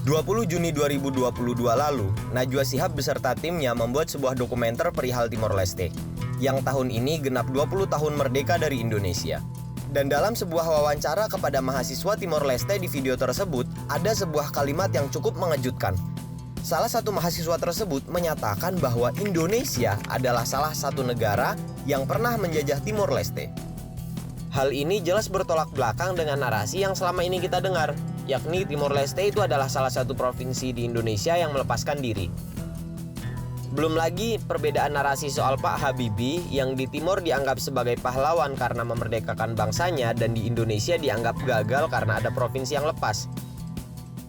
20 Juni 2022 lalu, Najwa Shihab beserta timnya membuat sebuah dokumenter perihal Timor Leste, yang tahun ini genap 20 tahun merdeka dari Indonesia. Dan dalam sebuah wawancara kepada mahasiswa Timor Leste di video tersebut, ada sebuah kalimat yang cukup mengejutkan. Salah satu mahasiswa tersebut menyatakan bahwa Indonesia adalah salah satu negara yang pernah menjajah Timor Leste. Hal ini jelas bertolak belakang dengan narasi yang selama ini kita dengar, yakni Timor Leste itu adalah salah satu provinsi di Indonesia yang melepaskan diri. Belum lagi perbedaan narasi soal Pak Habibie yang di Timor dianggap sebagai pahlawan karena memerdekakan bangsanya dan di Indonesia dianggap gagal karena ada provinsi yang lepas.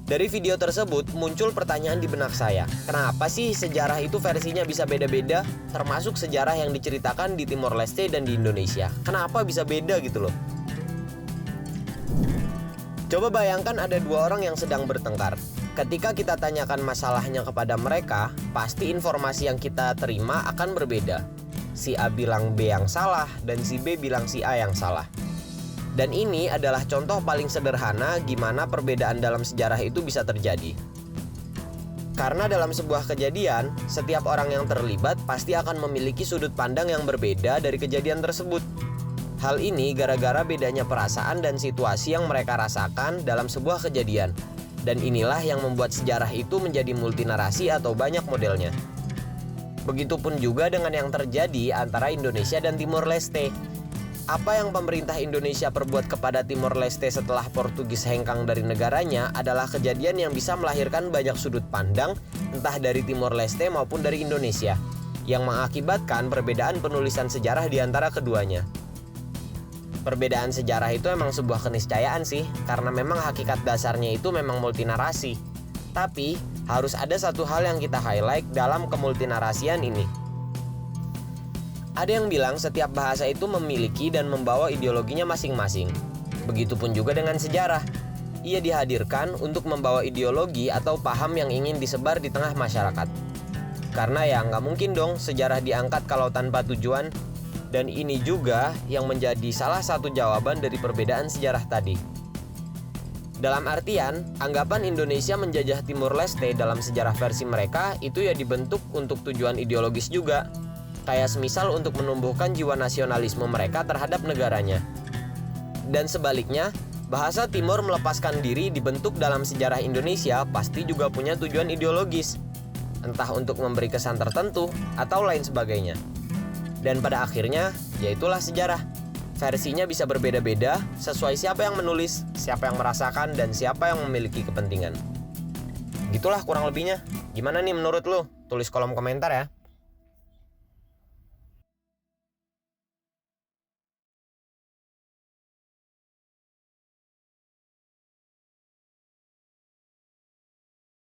Dari video tersebut muncul pertanyaan di benak saya, kenapa sih sejarah itu versinya bisa beda-beda, termasuk sejarah yang diceritakan di Timor Leste dan di Indonesia. Kenapa bisa beda gitu loh? Coba bayangkan ada dua orang yang sedang bertengkar. Ketika kita tanyakan masalahnya kepada mereka, pasti informasi yang kita terima akan berbeda. Si A bilang B yang salah dan si B bilang si A yang salah. Dan ini adalah contoh paling sederhana gimana perbedaan dalam sejarah itu bisa terjadi. Karena dalam sebuah kejadian, setiap orang yang terlibat pasti akan memiliki sudut pandang yang berbeda dari kejadian tersebut. Hal ini gara-gara bedanya perasaan dan situasi yang mereka rasakan dalam sebuah kejadian. Dan inilah yang membuat sejarah itu menjadi multinarasi atau banyak modelnya. Begitupun juga dengan yang terjadi antara Indonesia dan Timor Leste. Apa yang pemerintah Indonesia perbuat kepada Timor Leste setelah Portugis hengkang dari negaranya adalah kejadian yang bisa melahirkan banyak sudut pandang, entah dari Timor Leste maupun dari Indonesia, yang mengakibatkan perbedaan penulisan sejarah di antara keduanya. Perbedaan sejarah itu memang sebuah keniscayaan sih, karena memang hakikat dasarnya itu memang multinarasi. Tapi, harus ada satu hal yang kita highlight dalam kemultinarasian ini. Ada yang bilang setiap bahasa itu memiliki dan membawa ideologinya masing-masing. Begitupun juga dengan sejarah. Ia dihadirkan untuk membawa ideologi atau paham yang ingin disebar di tengah masyarakat. Karena ya nggak mungkin dong sejarah diangkat kalau tanpa tujuan. Dan ini juga yang menjadi salah satu jawaban dari perbedaan sejarah tadi. Dalam artian, anggapan Indonesia menjajah Timor Leste dalam sejarah versi mereka itu ya dibentuk untuk tujuan ideologis juga. Kayak semisal untuk menumbuhkan jiwa nasionalisme mereka terhadap negaranya. Dan sebaliknya, bahasa Timor melepaskan diri dibentuk dalam sejarah Indonesia pasti juga punya tujuan ideologis. Entah untuk memberi kesan tertentu atau lain sebagainya. Dan pada akhirnya, yaitulah sejarah. Versinya bisa berbeda-beda sesuai siapa yang menulis, siapa yang merasakan, dan siapa yang memiliki kepentingan. Gitulah kurang lebihnya. Gimana nih menurut lo? Tulis kolom komentar ya.